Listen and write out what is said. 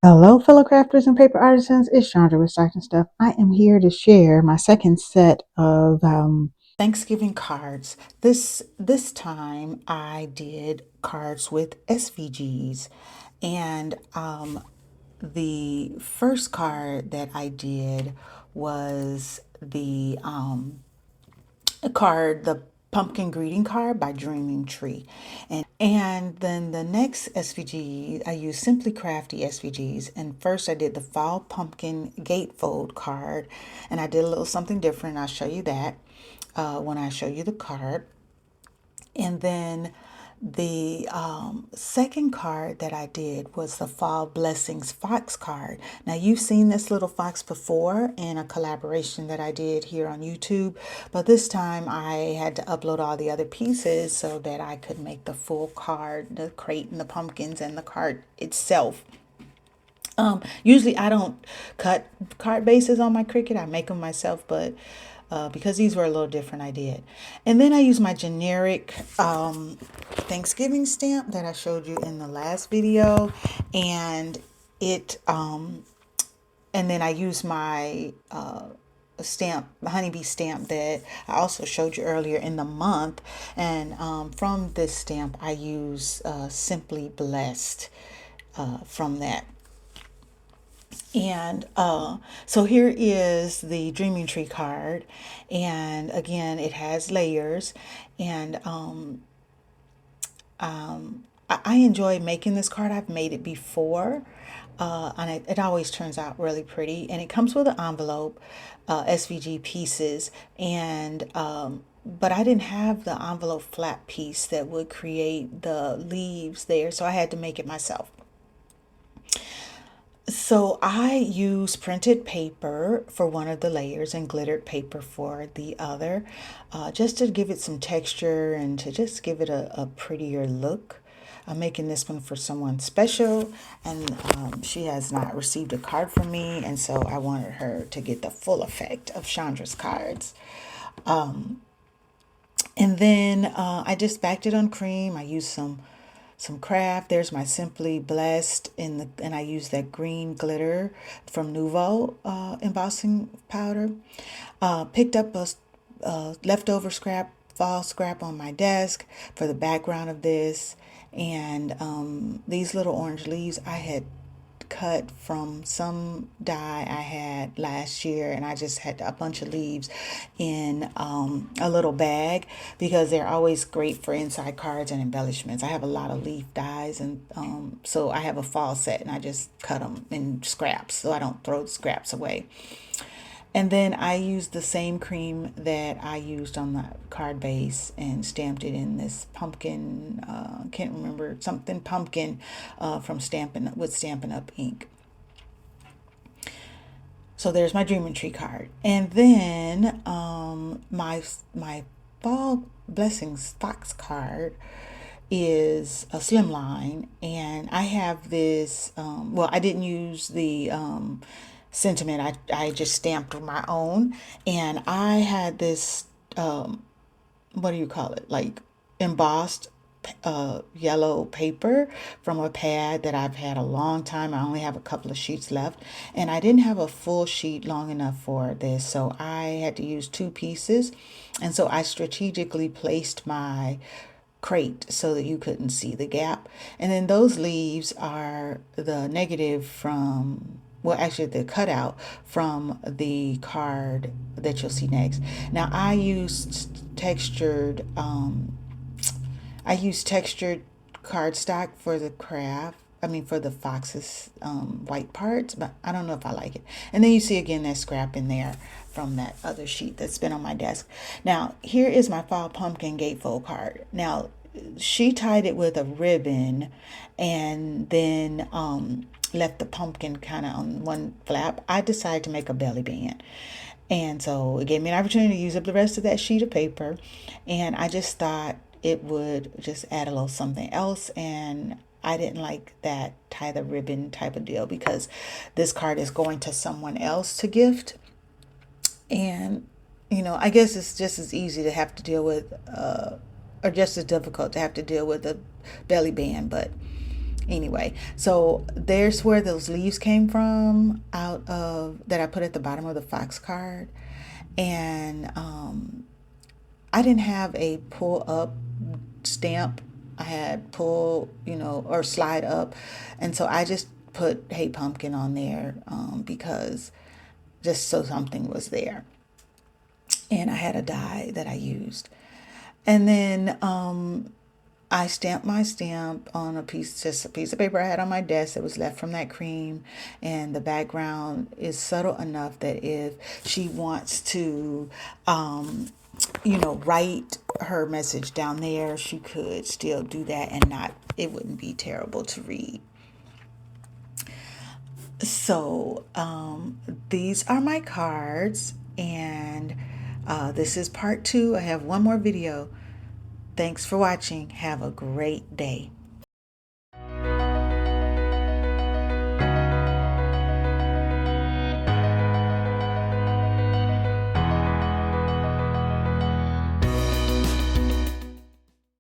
Hello, fellow crafters and paper artisans. It's Chandra with Stocks and Stuff. I am here to share my second set of Thanksgiving cards. This time I did cards with SVGs, and the first card that I did was the pumpkin greeting card by Dreaming Tree. And then the next SVG, I used Simply Crafty SVGs. And first I did the fall pumpkin gatefold card, and I did a little something different. I'll show you that when I show you the card. And then the second card that I did was the Fall Blessings Fox card. Now, you've seen this little fox before in a collaboration that I did here on YouTube, but this time I had to upload all the other pieces so that I could make the full card, the crate and the pumpkins and the card itself. Usually I don't cut card bases on my Cricut. I make them myself, but because these were a little different, I did. And then I use my generic Thanksgiving stamp that I showed you in the last video, and and then I use my stamp, the honeybee stamp that I also showed you earlier in the month. And from this stamp, I use Simply Blessed from that. And so here is the Dreaming Tree card. And again, it has layers. And I enjoy making this card. I've made it before. And it always turns out really pretty. And it comes with an envelope, SVG pieces. And but I didn't have the envelope flap piece that would create the leaves there. So I had to make it myself. So I use printed paper for one of the layers and glittered paper for the other, just to give it some texture and to just give it a prettier look. I'm making this one for someone special, and she has not received a card from me, and so I wanted her to get the full effect of Chandra's cards. And then I just backed it on cream. I used some craft. There's my Simply Blessed and I use that green glitter from Nouveau embossing powder. Picked up a leftover fall scrap on my desk for the background of this, and these little orange leaves I had cut from some die I had last year, and I just had a bunch of leaves in a little bag because they're always great for inside cards and embellishments. I have a lot of leaf dies, and so I have a fall set, and I just cut them in scraps so I don't throw the scraps away. And then I used the same cream that I used on the card base and stamped it in this pumpkin, can't remember, something pumpkin from Stampin' Up ink. So there's my Dreaming Tree card. And then my Fall Blessings Fox card is a slimline, and I have this, well, I didn't use the sentiment. I just stamped my own, and I had this what do you call it, like embossed yellow paper from a pad that I've had a long time. I only have a couple of sheets left, and I didn't have a full sheet long enough for this, so I had to use two pieces. And so I strategically placed my crate so that you couldn't see the gap. And then those leaves are the negative from, well, actually the cutout from the card that you'll see next. Now I used textured cardstock for the craft. I mean, for the fox's white parts, but I don't know if I like it. And then you see again that scrap in there from that other sheet that's been on my desk. Now, here is my fall pumpkin gatefold card. Now, she tied it with a ribbon and then left the pumpkin kind of on one flap. I decided to make a belly band. And so it gave me an opportunity to use up the rest of that sheet of paper. And I just thought it would just add a little something else. And I didn't like that tie the ribbon type of deal because this card is going to someone else to gift. And, I guess it's just as easy to have to deal with, or just as difficult to have to deal with a belly band. But Anyway, so there's where those leaves came from, out of that I put at the bottom of the Fox card. And I didn't have a pull up stamp. I had pull, or slide up. And so I just put Hey Pumpkin on there, because just so something was there. And I had a die that I used. And then I stamped my stamp on just a piece of paper I had on my desk that was left from that cream. And the background is subtle enough that if she wants to, write her message down there, she could still do that and it wouldn't be terrible to read. So, these are my cards, and this is part 2. I have one more video. Thanks for watching. Have a great day.